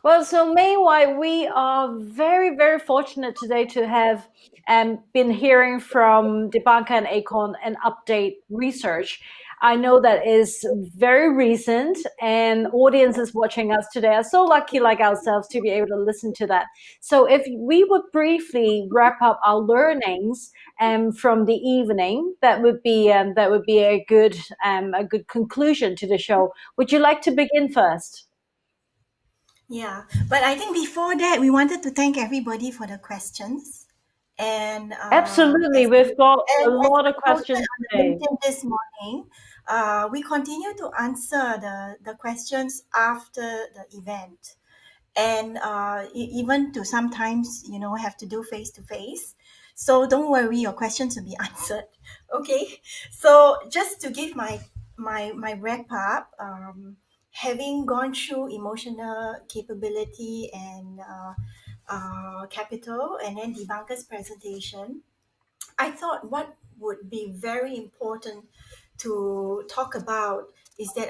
Well, so meanwhile, we are very, very fortunate today to have been hearing from Dibanka and Akon an update research. I know that is very recent, and audiences watching us today are so lucky, like ourselves, to be able to listen to that. So, if we would briefly wrap up our learnings from the evening, that would be a good conclusion to the show. Would you like to begin first? Yeah, but I think before that, we wanted to thank everybody for the questions. And Absolutely. We've got a as lot we of posted questions on the today. LinkedIn this morning, we continue to answer the questions after the event. And even to sometimes, have to do face to face. So don't worry, your questions will be answered. Okay. So just to give my wrap up, having gone through emotional capability and capital, and then debunker's presentation, I thought what would be very important to talk about is that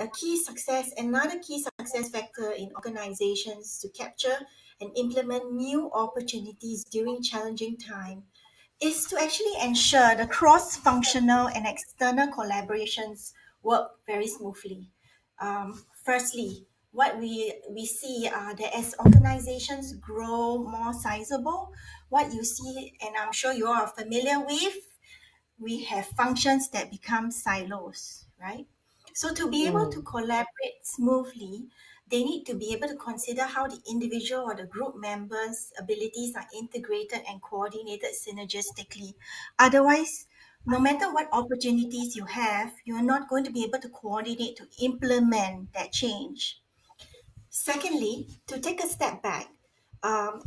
another key success factor in organizations to capture and implement new opportunities during challenging time is to actually ensure the cross-functional and external collaborations work very smoothly. Firstly, what we see that as organizations grow more sizable, what you see, and I'm sure you are familiar with, we have functions that become silos, right? So to be able to Mm, collaborate smoothly, they need to be able to consider how the individual or the group members' abilities are integrated and coordinated synergistically. Otherwise, no matter what opportunities you have, you're not going to be able to coordinate to implement that change. Secondly, to take a step back, um,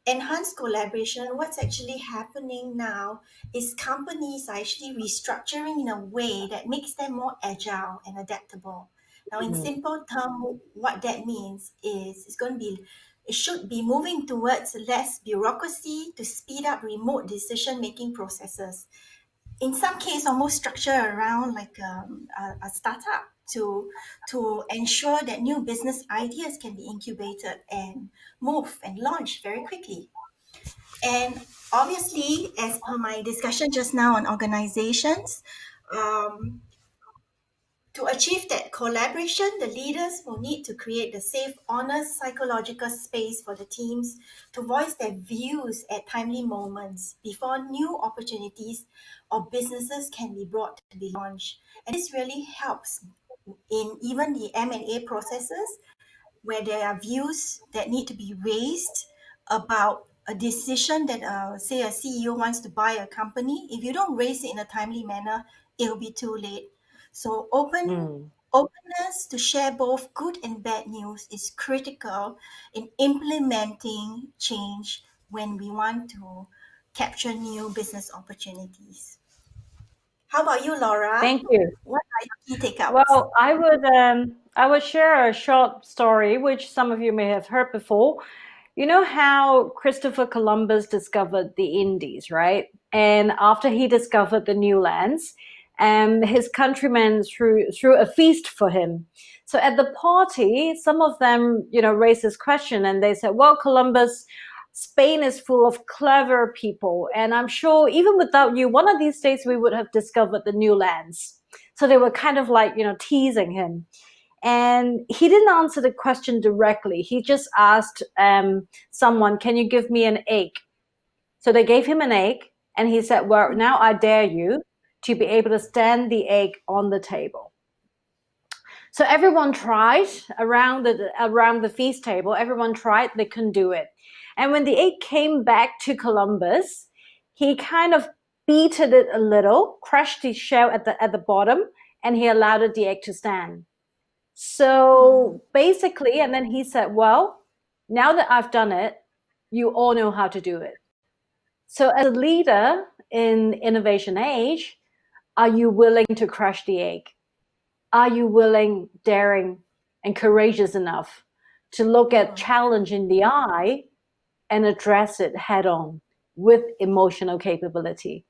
enhanced collaboration, what's actually happening now is companies are actually restructuring in a way that makes them more agile and adaptable. Now, in mm, simple terms, what that means is it should be moving towards less bureaucracy to speed up remote decision making processes, in some case almost structure around like a startup to ensure that new business ideas can be incubated and move and launch very quickly. And obviously, as per my discussion just now on organizations, um, to achieve that collaboration, the leaders will need to create the safe, honest, psychological space for the teams to voice their views at timely moments before new opportunities or businesses can be brought to be launched. And this really helps in even the M&A processes where there are views that need to be raised about a decision that, say, a CEO wants to buy a company. If you don't raise it in a timely manner, it will be too late. So mm. openness to share both good and bad news is critical in implementing change when we want to capture new business opportunities. How about you, Laura? Thank you. What are your key takeouts? Well, I would share a short story which some of you may have heard before. You know how Christopher Columbus discovered the Indies, right? And after he discovered the new lands, his countrymen threw a feast for him. So at the party, some of them, raised this question and they said, "Well, Columbus, Spain is full of clever people, and I'm sure even without you, one of these days we would have discovered the new lands." So they were kind of like, teasing him. And he didn't answer the question directly. He just asked someone, "Can you give me an egg?" So they gave him an egg, and he said, "Well, now I dare you to be able to stand the egg on the table." So everyone tried around the feast table. Everyone tried, they couldn't do it. And when the egg came back to Columbus, he kind of beated it a little, crushed the shell at the bottom, and he allowed the egg to stand. Hmm. So basically, and then he said, "Well, now that I've done it, you all know how to do it." So as a leader in innovation age, are you willing to crush the egg? Are you willing, daring, and courageous enough to look at Hmm. challenge in the eye and address it head on with emotional capability?